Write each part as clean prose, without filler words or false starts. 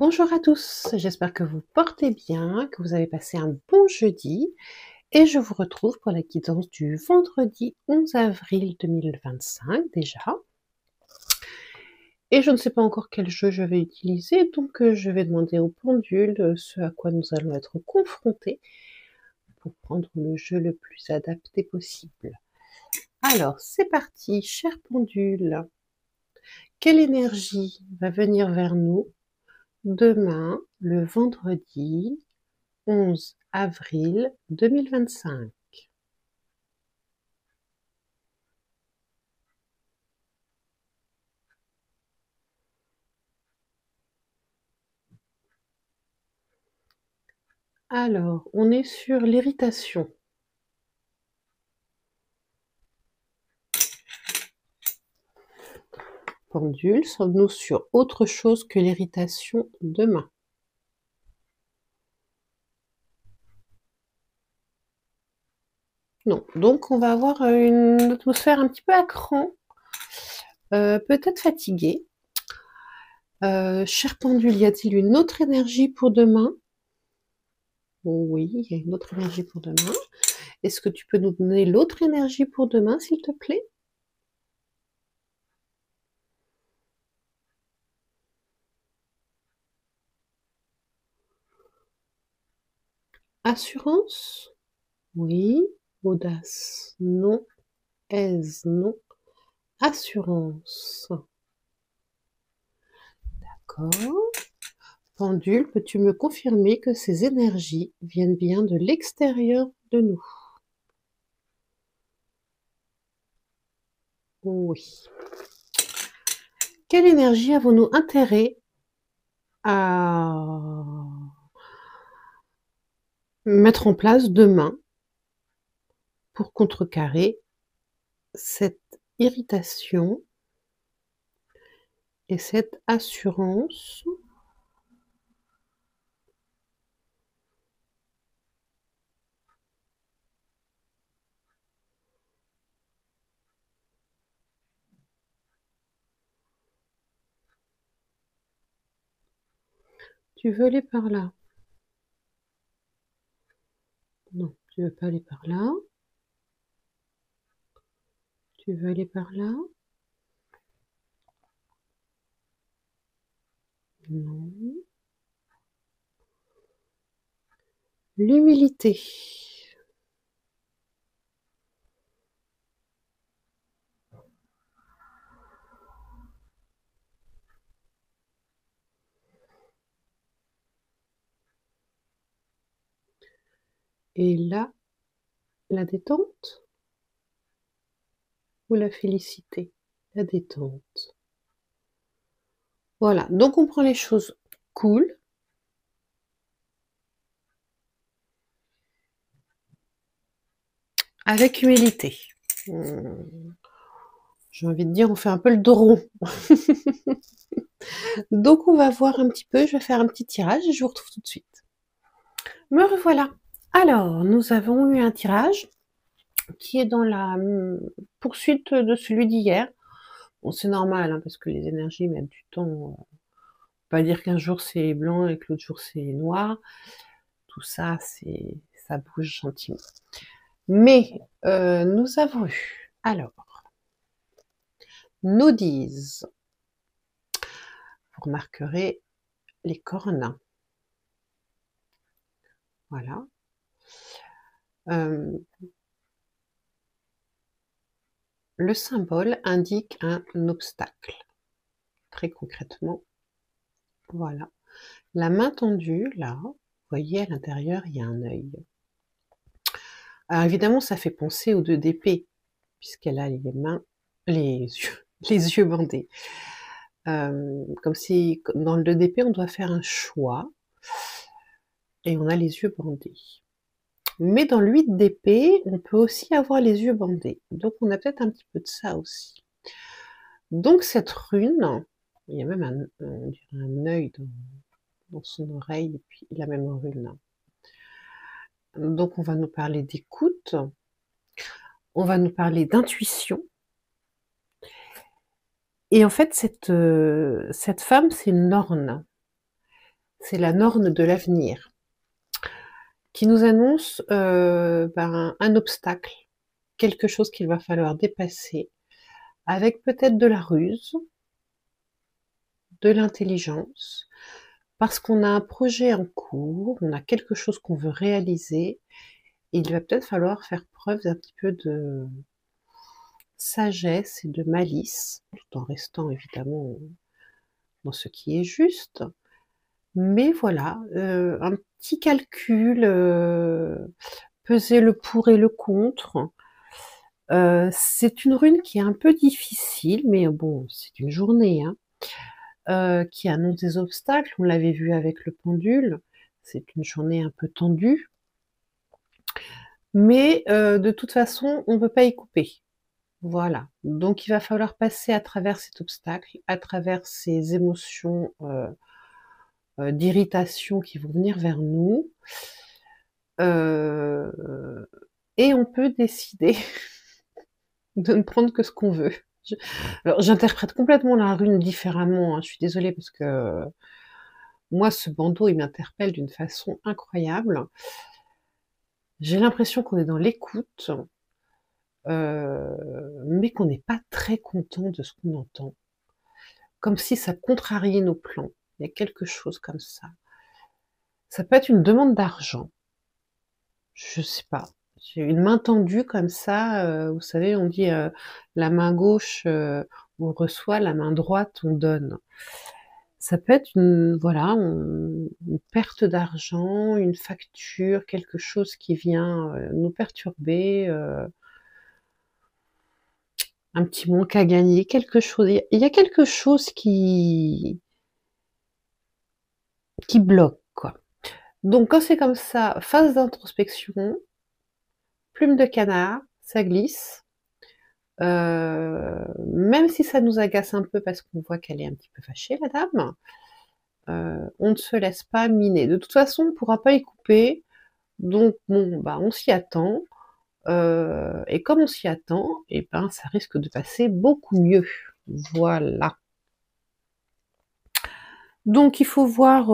Bonjour à tous, j'espère que vous portez bien, que vous avez passé un bon jeudi et je vous retrouve pour la guidance du vendredi 11 avril 2025 déjà. Et je ne sais pas encore quel jeu je vais utiliser, donc je vais demander au pendule ce à quoi nous allons être confrontés pour prendre le jeu le plus adapté possible. Alors, c'est parti, cher pendule. Quelle énergie va venir vers nous demain, le vendredi 11 avril 2025. Alors, on est sur l'irritation. Pendule, sommes-nous sur autre chose que l'irritation demain? Non. Donc, on va avoir une atmosphère un petit peu à cran, peut-être fatiguée. Cher pendule, y a-t-il une autre énergie pour demain? Oui, il y a une autre énergie pour demain. Est-ce que tu peux nous donner l'autre énergie pour demain, s'il te plaît? Assurance? Oui. Audace? Non. Aise? Non. Assurance. D'accord. Pendule, peux-tu me confirmer que ces énergies viennent bien de l'extérieur de nous? Oui. Quelle énergie avons-nous intérêt à mettre en place demain pour contrecarrer cette irritation et cette assurance? Tu veux aller par là? Non, tu veux pas aller par là. Tu veux aller par là? Non. L'humilité. Et là, la détente ou la félicité? La détente. Voilà, donc on prend les choses cool. Avec humilité. J'ai envie de dire, on fait un peu le dos rond. Donc on va voir un petit peu, je vais faire un petit tirage et je vous retrouve tout de suite. Me revoilà. Alors, nous avons eu un tirage qui est dans la poursuite de celui d'hier. Bon, c'est normal, hein, parce que les énergies mettent du temps. Pas dire qu'un jour c'est blanc et que l'autre jour c'est noir. Tout ça, ça bouge gentiment. Mais nous avons eu, alors, nous disent, vous remarquerez les cornes. Voilà. Le symbole indique un obstacle. Très concrètement, voilà. La main tendue, là, vous voyez, à l'intérieur, il y a un œil. Alors évidemment, ça fait penser aux 2 d'épée, puisqu'elle a les mains, les yeux, les yeux bandés. Comme si, dans le 2 d'épée, on doit faire un choix, et on a les yeux bandés. Mais dans le 8 d'épée, on peut aussi avoir les yeux bandés. Donc on a peut-être un petit peu de ça aussi. Donc cette rune, il y a même un œil dans son oreille, et puis la même rune. Donc on va nous parler d'écoute, on va nous parler d'intuition. Et en fait, cette femme, c'est une Norne. c'est la norne de l'avenir, qui nous annonce un obstacle, quelque chose qu'il va falloir dépasser, avec peut-être de la ruse, de l'intelligence, parce qu'on a un projet en cours, on a quelque chose qu'on veut réaliser, et il va peut-être falloir faire preuve d'un petit peu de sagesse et de malice, tout en restant évidemment dans ce qui est juste. Mais voilà, un petit calcul, peser le pour et le contre. C'est une rune qui est un peu difficile, mais bon, c'est une journée, hein, qui annonce des obstacles. On l'avait vu avec le pendule. C'est une journée un peu tendue. Mais de toute façon, on ne peut pas y couper. Voilà. Donc il va falloir passer à travers cet obstacle, à travers ces émotions d'irritation qui vont venir vers nous. Et on peut décider de ne prendre que ce qu'on veut. Alors j'interprète complètement la rune différemment, hein. Je suis désolée parce que moi ce bandeau il m'interpelle d'une façon incroyable. J'ai l'impression qu'on est dans l'écoute, mais qu'on n'est pas très content de ce qu'on entend. Comme si ça contrariait nos plans. Il y a quelque chose comme ça. Ça peut être une demande d'argent. Je sais pas. J'ai une main tendue comme ça, vous savez, on dit la main gauche on reçoit, la main droite on donne. Ça peut être une perte d'argent, une facture, quelque chose qui vient nous perturber, un petit manque à gagner, quelque chose. Il y a quelque chose qui bloque, quoi. Donc quand c'est comme ça, phase d'introspection, plume de canard, ça glisse. Même si ça nous agace un peu parce qu'on voit qu'elle est un petit peu fâchée, la dame, on ne se laisse pas miner. De toute façon, on ne pourra pas y couper, donc bon, bah, on s'y attend. Et comme on s'y attend, et ben, ça risque de passer beaucoup mieux. Voilà. Donc il faut voir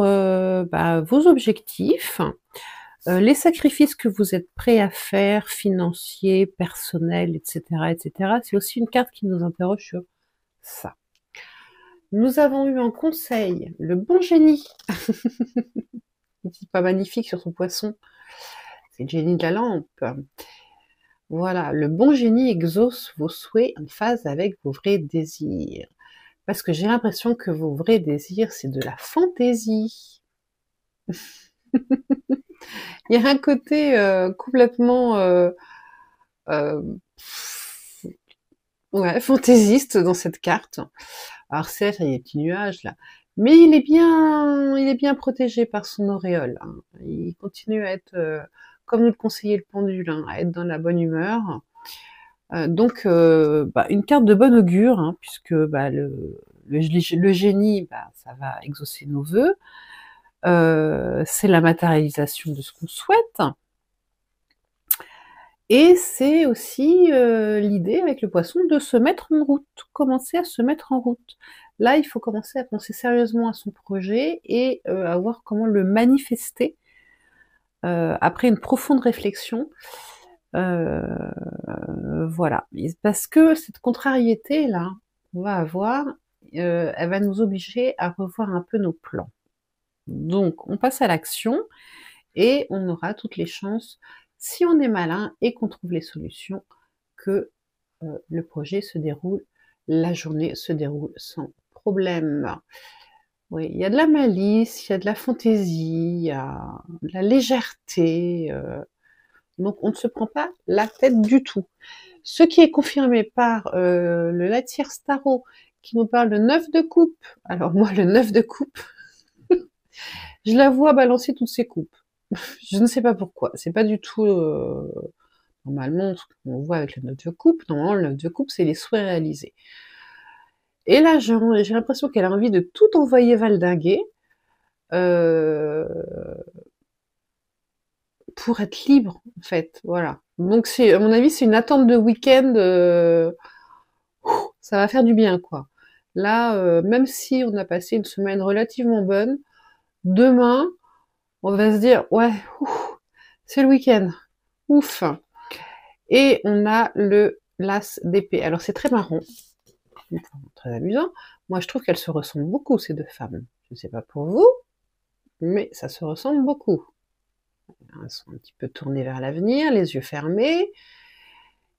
vos objectifs, les sacrifices que vous êtes prêts à faire, financiers, personnels, etc., etc. C'est aussi une carte qui nous interroge sur ça. Nous avons eu en conseil le bon génie. Il dit pas magnifique sur son poisson. C'est le génie de la lampe. Voilà, le bon génie exauce vos souhaits en phase avec vos vrais désirs. Parce que j'ai l'impression que vos vrais désirs, c'est de la fantaisie. Il y a un côté complètement fantaisiste dans cette carte. Alors certes, il y a des petits nuages là, mais il est bien protégé par son auréole, hein. Il continue à être, comme nous le conseillait le pendule, hein, à être dans la bonne humeur. Donc, une carte de bon augure, hein, puisque le génie, ça va exaucer nos vœux. C'est la matérialisation de ce qu'on souhaite. Et c'est aussi l'idée avec le poisson de se mettre en route, commencer à se mettre en route. Là, il faut commencer à penser sérieusement à son projet et à voir comment le manifester après une profonde réflexion. Voilà. Parce que cette contrariété-là qu'on va avoir, elle va nous obliger à revoir un peu nos plans. Donc, on passe à l'action et on aura toutes les chances, si on est malin et qu'on trouve les solutions, que le projet se déroule, la journée se déroule sans problème. Oui, il y a de la malice, il y a de la fantaisie, il y a de la légèreté, donc on ne se prend pas la tête du tout. Ce qui est confirmé par le Latier Starot, qui nous parle de 9 de coupe. Alors moi, le 9 de coupe, je la vois balancer toutes ses coupes. Je ne sais pas pourquoi. C'est pas du tout normalement ce qu'on voit avec le 9 de coupe. Normalement, le 9 de coupe, c'est les souhaits réalisés. Et là, j'ai l'impression qu'elle a envie de tout envoyer valdinguer pour être libre, en fait. Voilà. Donc, à mon avis, c'est une attente de week-end. Ça va faire du bien, quoi. Là, même si on a passé une semaine relativement bonne, Demain, on va se dire, ouais, c'est le week-end, ouf. Et on a le l'as d'épée. Alors c'est très marrant, très amusant. Moi, je trouve qu'elles se ressemblent beaucoup, ces deux femmes. Je ne sais pas pour vous, mais ça se ressemble beaucoup. Elles sont un petit peu tournées vers l'avenir, les yeux fermés.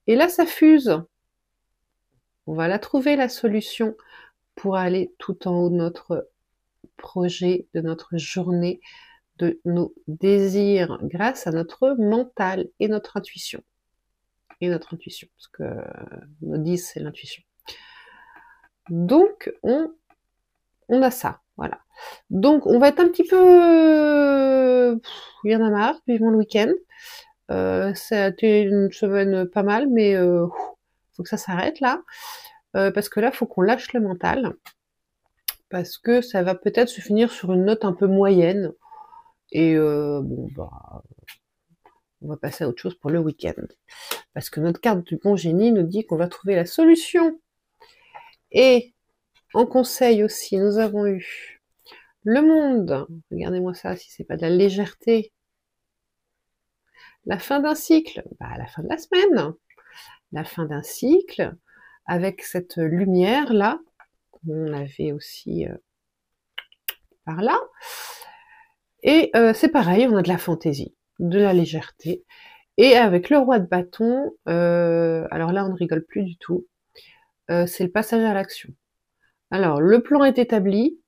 Et là, ça fuse. On va la trouver, la solution, pour aller tout en haut de notre projet, de notre journée, de nos désirs, grâce à notre mental et notre intuition. Parce que nos 10, c'est l'intuition. Donc, on a ça, voilà. Donc, on va être un petit peu... Il y en a marre, vivement le week-end. Ça a été une semaine pas mal, mais faut que ça s'arrête là. Parce que là, faut qu'on lâche le mental. Parce que ça va peut-être se finir sur une note un peu moyenne. Et bon, bah, on va passer à autre chose pour le week-end. Parce que notre carte du bon génie nous dit qu'on va trouver la solution. Et en conseil aussi, nous avons eu le monde. Regardez-moi ça, si c'est pas de la légèreté. La fin d'un cycle, bah, la fin de la semaine. La fin d'un cycle, avec cette lumière-là, qu'on avait aussi par là. Et c'est pareil, on a de la fantaisie, de la légèreté. Et avec le roi de bâton, alors là, on ne rigole plus du tout. C'est le passage à l'action. Alors, le plan est établi.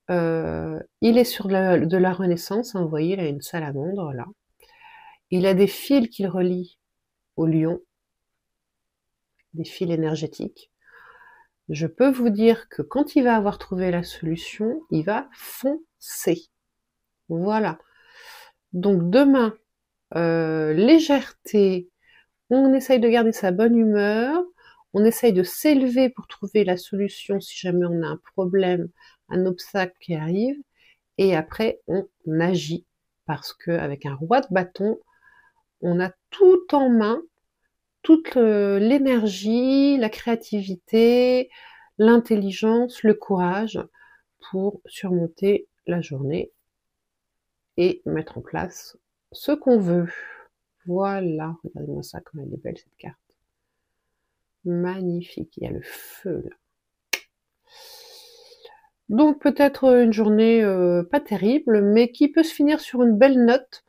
Il est sur de la Renaissance. Hein, vous voyez, il a une salamandre, là. Il a des fils qu'il relie au lion, des fils énergétiques. Je peux vous dire que quand il va avoir trouvé la solution, il va foncer. Voilà. Donc demain, légèreté, on essaye de garder sa bonne humeur, on essaye de s'élever pour trouver la solution si jamais on a un problème, un obstacle qui arrive, et après on agit, parce qu'avec un roi de bâton, on a tout en main, toute l'énergie, la créativité, l'intelligence, le courage pour surmonter la journée et mettre en place ce qu'on veut. Voilà, regardez-moi ça, comme elle est belle cette carte. Magnifique, il y a le feu là. Donc peut-être une journée pas terrible, mais qui peut se finir sur une belle note,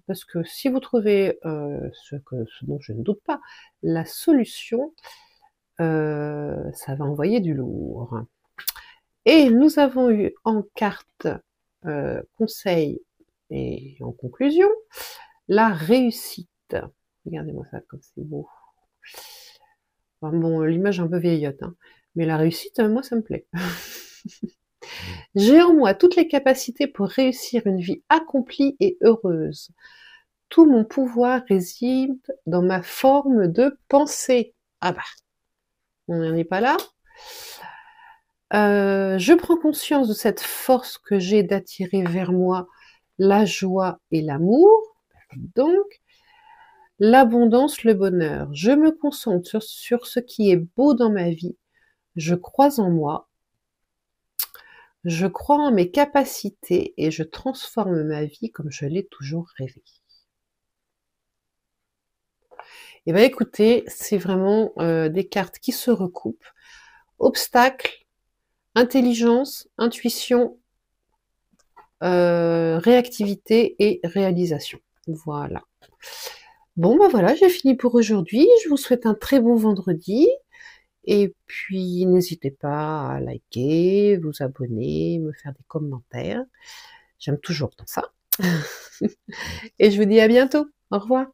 parce que si vous trouvez ce dont je ne doute pas, la solution, ça va envoyer du lourd. Et nous avons eu en carte conseil et en conclusion, la réussite. Regardez-moi ça comme c'est beau. Enfin, bon, l'image est un peu vieillotte, hein, mais la réussite, moi, ça me plaît. J'ai en moi toutes les capacités pour réussir une vie accomplie et heureuse. Tout mon pouvoir réside dans ma forme de pensée. Ah bah, on n'en est pas là. Je prends conscience de cette force que j'ai d'attirer vers moi la joie et l'amour. Donc, l'abondance, le bonheur. Je me concentre sur ce qui est beau dans ma vie. Je crois en moi. Je crois en mes capacités et je transforme ma vie comme je l'ai toujours rêvé. Et bien écoutez, c'est vraiment des cartes qui se recoupent. Obstacles, intelligence, intuition, réactivité et réalisation. Voilà. Bon ben voilà, j'ai fini pour aujourd'hui. Je vous souhaite un très bon vendredi. Et puis n'hésitez pas à liker, vous abonner, me faire des commentaires. J'aime toujours tant ça. Et je vous dis à bientôt. Au revoir.